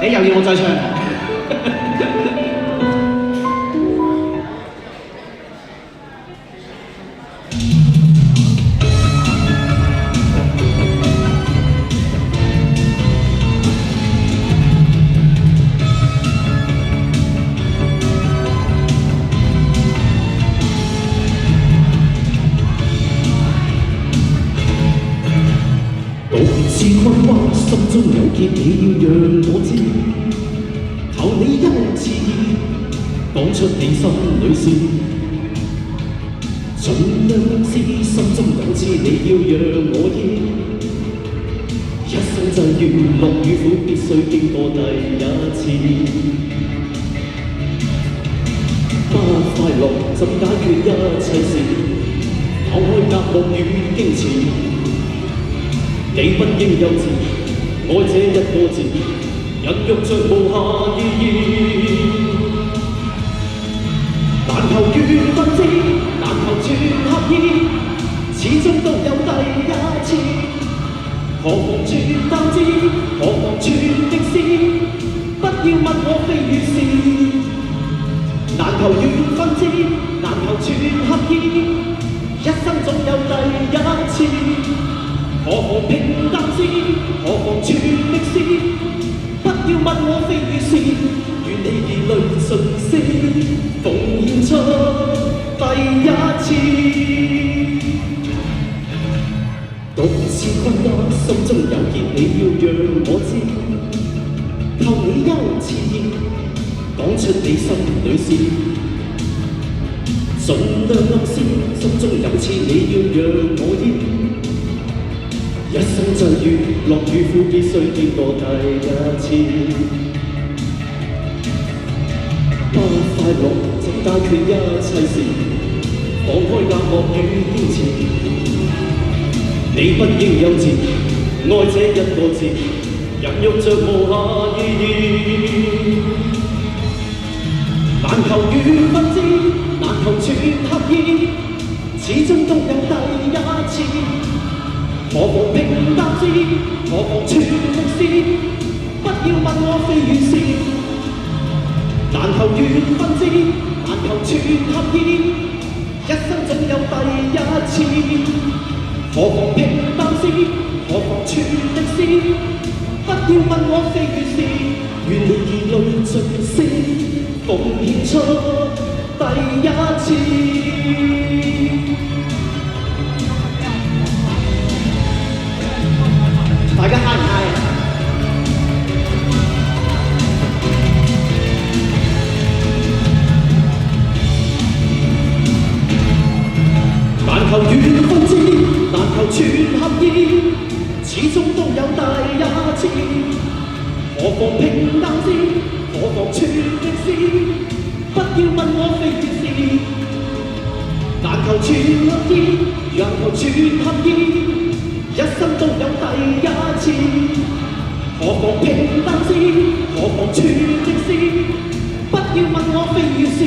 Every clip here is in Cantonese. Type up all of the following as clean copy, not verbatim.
你又要我再唱？獨自困惑，心中有結，你要讓我知。求你優次意，講出你心裏事。盡量知心中有刺，你要讓我知。一生際遇，樂與苦必須經過第一次。不快樂怎解決一切事？放開隔膜與矜持。你不應幼稚，愛這一個字，孕育着無限意義。難求緣分知，難求全合意，始終都有第一次。何妨全擔之，何妨全的事，不要問我非與是。難求緣分知，難求全合意，一生總有第一次。何妨平淡之，何妨全力試，不要問我非與是，願你以淚盡瀉，奉獻出第一次。獨自困惑，心中有結，你要讓我知。求你優次意，講出你心裏事。盡量暗示，心中有刺，你要讓我知。一生際遇，樂與苦必須經過第一次。不快樂怎解決一切事？放開隔膜與堅持。你不應幼稚，愛這一個字，孕育着無限意義。難求緣分知，難求全合意，始終都有第一次。何妨平淡之，何妨全力試，不要問我非與是。難求緣分知，難求全合意，一生總有第一次。何妨平淡之，何妨全力試，不要問我非與是。願你以淚盡瀉，奉獻出第一次。大家嗨唔嗨啊？難求緣分知，難求全合意，始終都有第一次。何妨平淡之，何妨全力試，不要問我非與是。難求全合意，難求全合意，一生都有第一次。何妨平淡之，何妨全力試，不要問我非與是。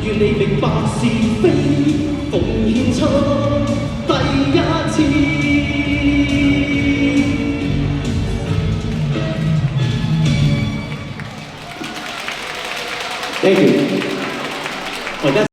願你明白是非，奉獻出第一次。Thank you。